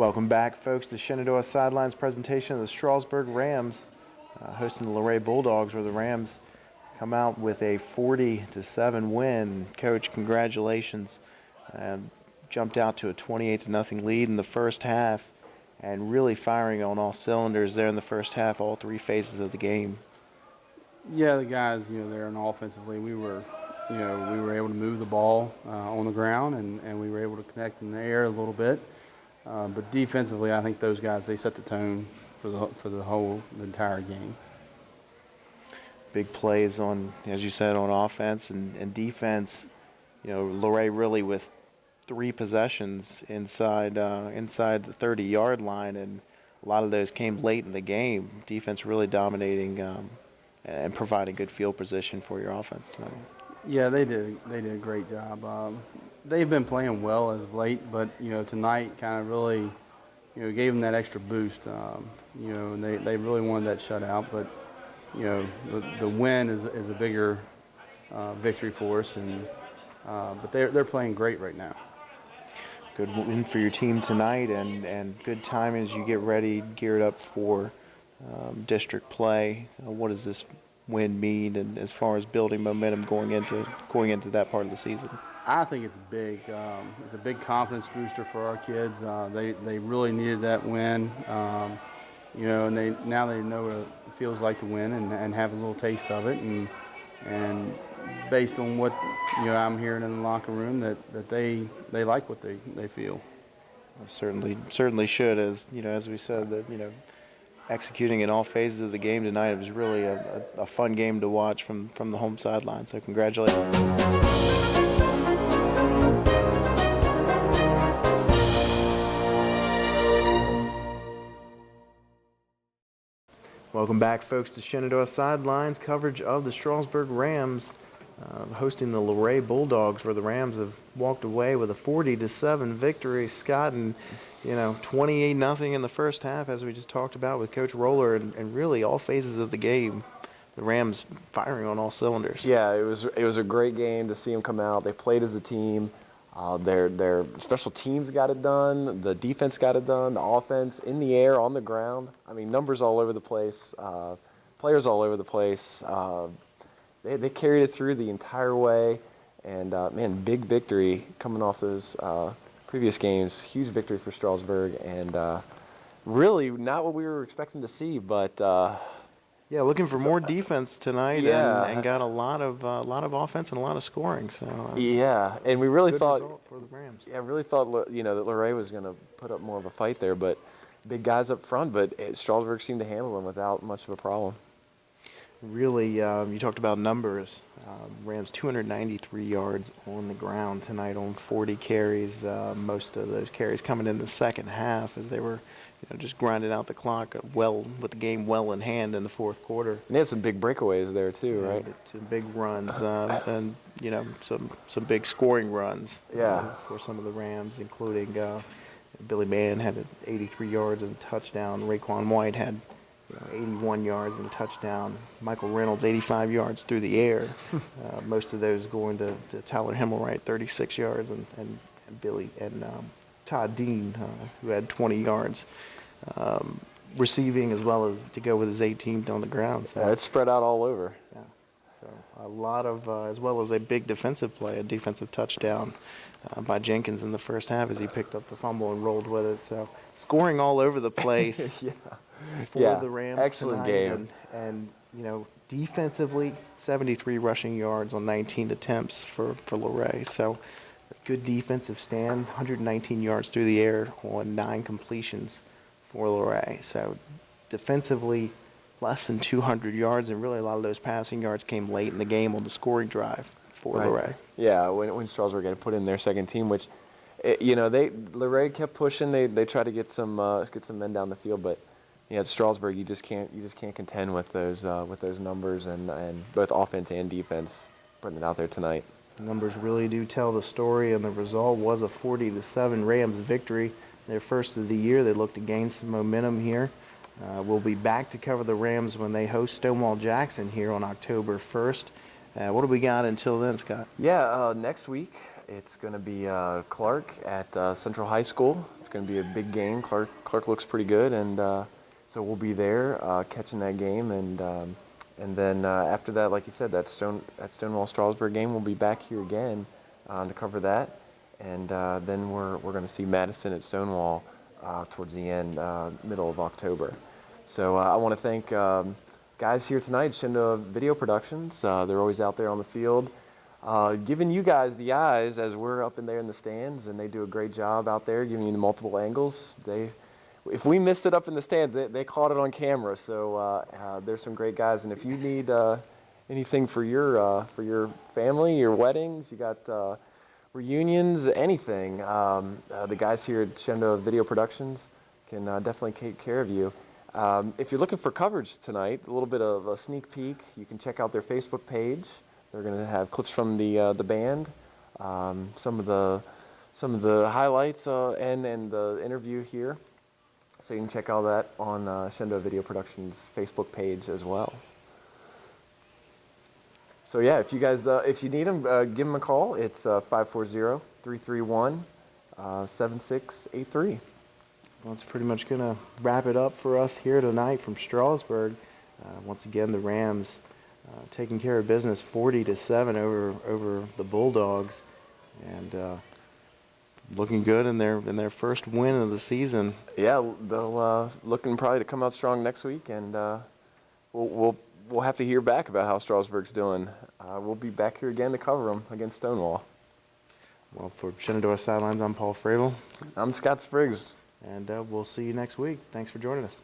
Welcome back, folks, to Shenandoah Sidelines presentation of the Strasburg Rams hosting the Luray Bulldogs, where the Rams come out with a 40-7 win. Coach, congratulations. Jumped out to a 28-0 lead in the first half and really firing on all cylinders there in the first half, all three phases of the game. Yeah, the guys, there and offensively, we were able to move the ball on the ground, and we were able to connect in the air a little bit. But defensively, I think those guys, they set the tone for the entire game. Big plays on, as you said, on offense and defense. Luray really with 3 possessions inside the 30-yard line, and a lot of those came late in the game. Defense really dominating and providing good field position for your offense tonight. Yeah, they did a great job. They've been playing well as of late, but tonight kind of really gave them that extra boost. And they really wanted that shutout, but the win is a bigger victory for us, and but they're playing great right now. Good win for your team tonight, and good time as you get ready, geared up for district play. What does this win mean, and as far as building momentum going into that part of the season? I think it's big. It's a big confidence booster for our kids. They really needed that win, and now they know what it feels like to win and have a little taste of it. And based on what I'm hearing in the locker room, that they like what they feel. Certainly should, as we said, that executing in all phases of the game tonight. It was really a fun game to watch from the home sideline. So congratulations. Welcome back, folks, to Shenandoah Sidelines coverage of the Strasburg Rams hosting the Luray Bulldogs, where the Rams have walked away with a 40-7 victory. Scott, and 28-0 in the first half, as we just talked about with Coach Roller, and really all phases of the game, the Rams firing on all cylinders. Yeah, it was a great game to see them come out. They played as a team. Their special teams got it done. The defense got it done. The offense in the air, on the ground. I mean, numbers all over the place. Players all over the place. They carried it through the entire way. And, man, big victory coming off those previous games. Huge victory for Strasburg. And really not what we were expecting to see, but yeah, looking for more defense tonight, yeah. and got a lot of offense and a lot of scoring. So yeah, and we really thought for the Rams. Yeah, I really thought that Luray was going to put up more of a fight there, but big guys up front. But Strasburg seemed to handle them without much of a problem. Really, you talked about numbers. Rams 293 yards on the ground tonight on 40 carries. Most of those carries coming in the second half as they were just grinding out the clock with the game well in hand in the fourth quarter. And they had some big breakaways there too, right? Some big runs and some big scoring runs. Yeah. For some of the Rams, including Billy Mann had 83 yards and a touchdown. Raekwon White had 81 yards and a touchdown. Michael Reynolds 85 yards through the air. Most of those going to Tyler Himmelwright 36 yards and Billy and Todd Dean, who had 20 yards receiving, as well as to go with his 18th on the ground. So it's spread out all over. Yeah, so a lot of, as well as a big defensive play, a defensive touchdown by Jenkins in the first half as he picked up the fumble and rolled with it. So scoring all over the place for the Rams. Excellent tonight. game. And defensively, 73 rushing yards on 19 attempts for Luray. So good defensive stand, 119 yards through the air on 9 completions for Luray. So defensively, less than 200 yards, and really a lot of those passing yards came late in the game on the scoring drive for Luray. Yeah, when Strasburg had put in their second team, which Luray kept pushing. They tried to get some men down the field, but at Strasburg you just can't contend with those numbers and both offense and defense putting it out there tonight. The numbers really do tell the story, and the result was a 40-7 Rams victory. Their first of the year. They look to gain some momentum here. We'll be back to cover the Rams when they host Stonewall Jackson here on October 1st. What do we got until then, Scott? Yeah, next week It's going to be Clark at Central High School. It's going to be a big game. Clark looks pretty good, and so we'll be there catching that game. And then after that, like you said, that Stonewall Strasburg game, we'll be back here again to cover that. And then we're going to see Madison at Stonewall towards the end, middle of October. So I want to thank guys here tonight, Shenandoah Video Productions. They're always out there on the field, giving you guys the eyes as we're up in there in the stands, and they do a great job out there giving you the multiple angles. If we missed it up in the stands, they caught it on camera. So there's some great guys, and if you need anything for your family, your weddings, you got reunions, anything, the guys here at Shenandoah Video Productions can definitely take care of you. If you're looking for coverage tonight, a little bit of a sneak peek, you can check out their Facebook page. They're going to have clips from the band, some of the highlights, and the interview here. So you can check all that on Shenandoah Video Productions Facebook page as well. So yeah, if you guys, if you need them, give them a call. It's 540-331-7683. Well, it's pretty much going to wrap it up for us here tonight from Strasburg. Once again, the Rams taking care of business 40-7 over the Bulldogs, and looking good in their first win of the season. Yeah, they'll looking probably to come out strong next week, and we'll have to hear back about how Strasburg's doing. We'll be back here again to cover them against Stonewall. Well, for Shenandoah Sidelines, I'm Paul Fravel. I'm Scott Spriggs. And we'll see you next week. Thanks for joining us.